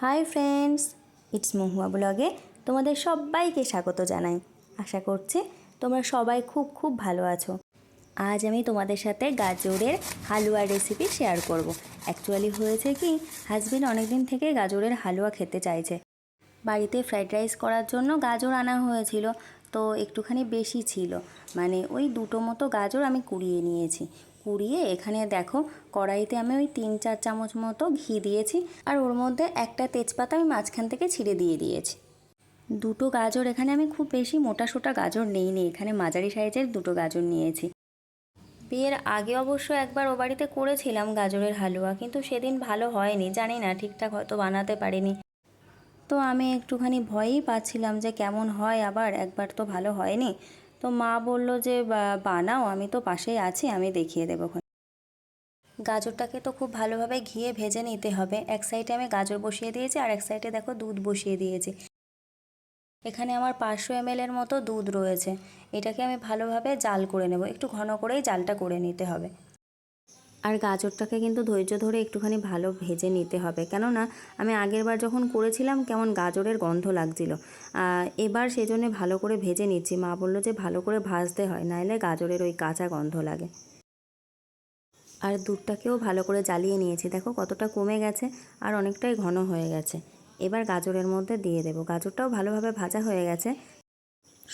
Hi friends, it's মহুয়া ব্লগে তোমাদের সবাইকে স্বাগত জানাই। আশা করছি তোমরা সবাই খুব খুব ভালো আছো। আজ আমি তোমাদের সাথে গাজরের হালুয়ার রেসিপি শেয়ার করব। অ্যাকচুয়ালি হয়েছে কি, হাজবেন্ড অনেকদিন থেকে গাজরের হালুয়া খেতে চাইছে। বাড়িতে ফ্রাইড রাইস করার জন্য গাজর আনা হয়েছিল, তো একটুখানি বেশি ছিল, মানে ওই দুটো মতো গাজর আমি কুড়িয়ে নিয়েছি। কুড়িয়ে এখানে দেখো কড়াইতে আমি ওই 3-4 চামচ মতো ঘি দিয়েছি, আর ওর মধ্যে একটা তেজপাতা আমি মাঝখান থেকে ছিঁড়ে দিয়ে দিয়েছি। দুটো গাজর এখানে আমি খুব বেশি মোটা সোটা গাজর নেইনি, এখানে মাঝারি সাইজের দুটো গাজর নিয়েছি। বিয়ের আগে অবশ্য একবার ও বাড়িতে করেছিলাম গাজরের হালুয়া, কিন্তু সেদিন ভালো হয়নি, জানি না ঠিকঠাক হয়তো বানাতে পারিনি। তো আমি একটুখানি ভয়ই পাচ্ছিলাম যে কেমন হয়, আবার একবার তো ভালো হয়নি। তো মা বলল যে বানাও, আমি তো পাশেই আছি, আমি দেখিয়ে দেবো। গাজরটাকে তো খুব ভালোভাবে ঘিয়ে ভেজে নিতে হবে। এক সাইডে আমি গাজর বসিয়ে দিয়েছি, আর এক সাইডে দেখো দুধ বসিয়ে দিয়েছি। এখানে আমার 500 ml মতো দুধ রয়েছে। এটাকে আমি ভালোভাবে জাল করে নেব, একটু ঘন করেই জালটা করে নিতে হবে। আর গাজরটাকে কিন্তু ধৈর্য ধরে একটুখানি ভালো ভেজে নিতে হবে, কেননা আমি আগের বার যখন করেছিলাম কেমন গাজরের গন্ধ লাগছিল। এবার সেজন্য ভালো করে ভেজে নিচ্ছি। মা বললো যে ভালো করে ভাজতে হয়, নাহলে গাজরের ওই কাঁচা গন্ধ লাগে। আর দুধটাকেও ভালো করে জ্বালিয়ে নিয়েছি, দেখো কতটা কমে গেছে আর অনেকটাই ঘন হয়ে গেছে। এবার গাজরের মধ্যে দিয়ে দেবো। গাজরটাও ভালোভাবে ভাজা হয়ে গেছে,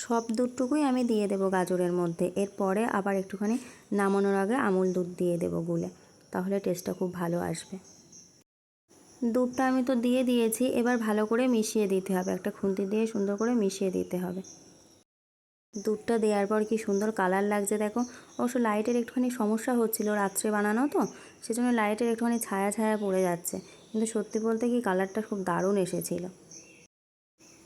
সব দুধটুকুই আমি দিয়ে দেবো গাজরের মধ্যে। এরপরে আবার একটুখানি নামানোর আগে আমুল দুধ দিয়ে দেবো গুলে, তাহলে টেস্টটা খুব ভালো আসবে। দুধটা আমি তো দিয়ে দিয়েছি, এবার ভালো করে মিশিয়ে দিতে হবে, একটা খুন্তি দিয়ে সুন্দর করে মিশিয়ে দিতে হবে। দুধটা দেওয়ার পর কি সুন্দর কালার লাগছে দেখো। অবশ্য লাইটের একটুখানি সমস্যা হচ্ছিল, রাত্রে বানানো তো, সেজন্য লাইটের একটুখানি ছায়া ছায়া পড়ে যাচ্ছে, কিন্তু সত্যি বলতে কি কালারটা খুব দারুণ এসেছিল।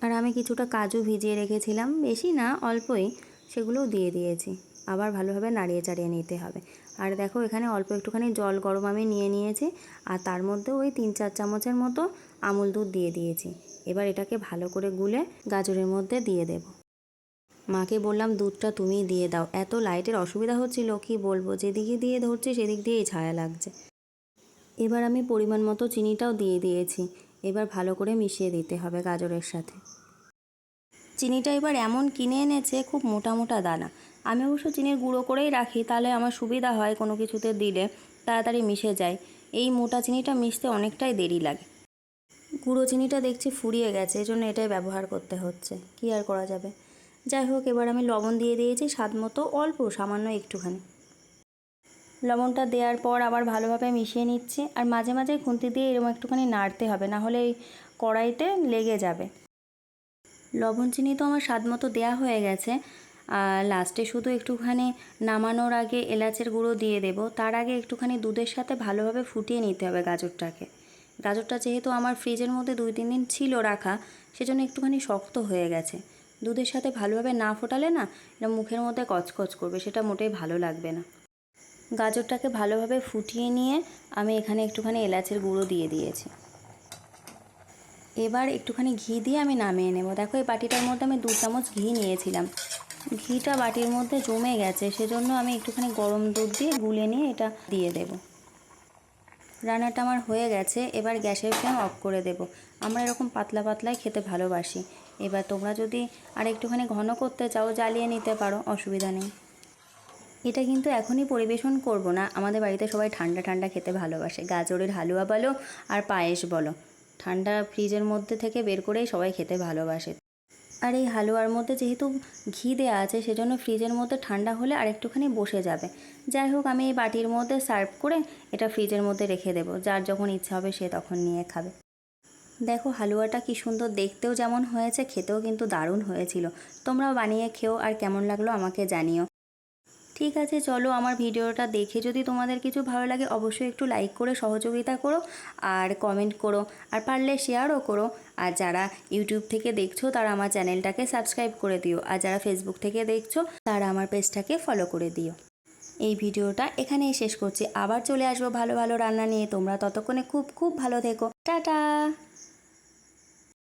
আর আমি কিছুটা কাজু ভিজিয়ে রেখেছিলাম, বেশি না অল্পই, সেগুলোও দিয়ে দিয়েছি। আবার ভালোভাবে নাড়িয়ে চাড়িয়ে নিতে হবে। আর দেখো এখানে অল্প একটুখানি জল গরম আমি নিয়ে নিয়েছি, আর তার মধ্যে ওই 3-4 চামচের মতো আমুল দুধ দিয়ে দিয়েছি। এবার এটাকে ভালো করে গুলে গাজরের মধ্যে দিয়ে দেব। মাকে বললাম দুধটা তুমিই দিয়ে দাও, এত লাইটের অসুবিধা হচ্ছিল কি বলবো, যেদিকে দিয়ে ধরছে সেদিক দিয়েই ছায়া লাগছে। এবার আমি পরিমাণ মতো চিনিটাও দিয়ে দিয়েছি। এবার ভালো করে মিশিয়ে দিতে হবে গাজরের সাথে। চিনিটা এবার এমন কিনে এনেছে খুব মোটা মোটা দানা। আমি অবশ্য চিনির গুঁড়ো করেই রাখি, তাহলে আমার সুবিধা হয়, কোনো কিছুতে দিলে তাড়াতাড়ি মিশে যায়। এই মোটা চিনিটা মিশতে অনেকটাই দেরি লাগে। গুঁড়ো চিনিটা দেখছি ফুরিয়ে গেছে, এজন্য এটাই ব্যবহার করতে হচ্ছে, কী আর করা যাবে। যাই হোক, এবার আমি লবণ দিয়ে দিয়েছি স্বাদ মতো, অল্প সামান্য একটুখানি। লবণটা দেওয়ার পর আবার ভালোভাবে মিশিয়ে নিচ্ছি, আর মাঝে মাঝে খুন্তি দিয়ে এরকম একটুখানি নাড়তে হবে, না হলে এই কড়াইতে লেগে যাবে। লবণ চিনি তো আমার স্বাদ মতো দেওয়া হয়ে গেছে। লাস্টে শুধু একটুখানি নামানোর আগে এলাচের গুঁড়ো দিয়ে দেব। তার আগে একটুখানি দুধের সাথে ভালোভাবে ফুটিয়ে নিতে হবে গাজরটাকে। গাজরটা যেহেতু আমার ফ্রিজের মধ্যে 2-3 দিন ছিল রাখা, সেজন্য একটুখানি শক্ত হয়ে গেছে। দুধের সাথে ভালোভাবে না ফোটালে না, এটা মুখের মধ্যে কচকচ করবে, সেটা মোটেই ভালো লাগবে না। গাজরটাকে ভালোভাবে ফুটিয়ে নিয়ে আমি এখানে একটুখানি এলাচের গুঁড়ো দিয়ে দিয়েছি। এবার একটুখানি ঘি দিয়ে আমি নামিয়ে নেব। দেখো এই বাটিটার মধ্যে আমি 2 চামচ ঘি নিয়েছিলাম, ঘিটা বাটির মধ্যে জমে গেছে, সেজন্য আমি একটুখানি গরম দুধ দিয়ে গুলে নিয়ে এটা দিয়ে দেব। রান্নাটা আমার হয়ে গেছে, এবার গ্যাসের ফ্লেম অফ করে দেব। আমরা এরকম পাতলা পাতলাই খেতে ভালোবাসি। এবার তোমরা যদি আর একটুখানি ঘন করতে চাও, জ্বালিয়ে নিতে পারো, অসুবিধা নেই। এটা কিন্তু এখনই পরিবেশন করব না, আমাদের বাড়িতে সবাই ঠান্ডা ঠান্ডা খেতে ভালোবাসে। গাজরের হালুয়া বলো আর পায়েস বলো, ঠান্ডা ফ্রিজের মধ্যে থেকে বের করেই সবাই খেতে ভালোবাসে। আর এই হালুয়ার মধ্যে যেহেতু ঘি দেওয়া আছে, সেজন্য ফ্রিজের মধ্যে ঠান্ডা হলে আর একটুখানি বসে যাবে। যাই হোক, আমি এই বাটির মধ্যে সার্ভ করে এটা ফ্রিজের মধ্যে রেখে দেবো, যার যখন ইচ্ছা হবে সে তখন নিয়ে খাবে। দেখো হালুয়াটা কি সুন্দর, দেখতেও যেমন হয়েছে, খেতেও কিন্তু দারুণ হয়েছিল। তোমরাও বানিয়ে খেও, আর কেমন লাগলো আমাকে জানিও। ঠিক আছে, চলো, আমার ভিডিওটা দেখে যদি তোমাদের কিছু ভালো লাগে অবশ্যই একটু লাইক করে সহযোগিতা করো, আর কমেন্ট করো, আর পারলে শেয়ারও করো। আর যারা ইউটিউব থেকে দেখছো তারা আমার চ্যানেলটাকে সাবস্ক্রাইব করে দিও, আর যারা ফেসবুক থেকে দেখছো তারা আমার পেজটাকে ফলো করে দিও। এই ভিডিওটা এখানেই শেষ করছি, আবার চলে আসবো ভালো ভালো রান্না নিয়ে। তোমরা ততক্ষণে খুব খুব ভালো থেকো। টাটা।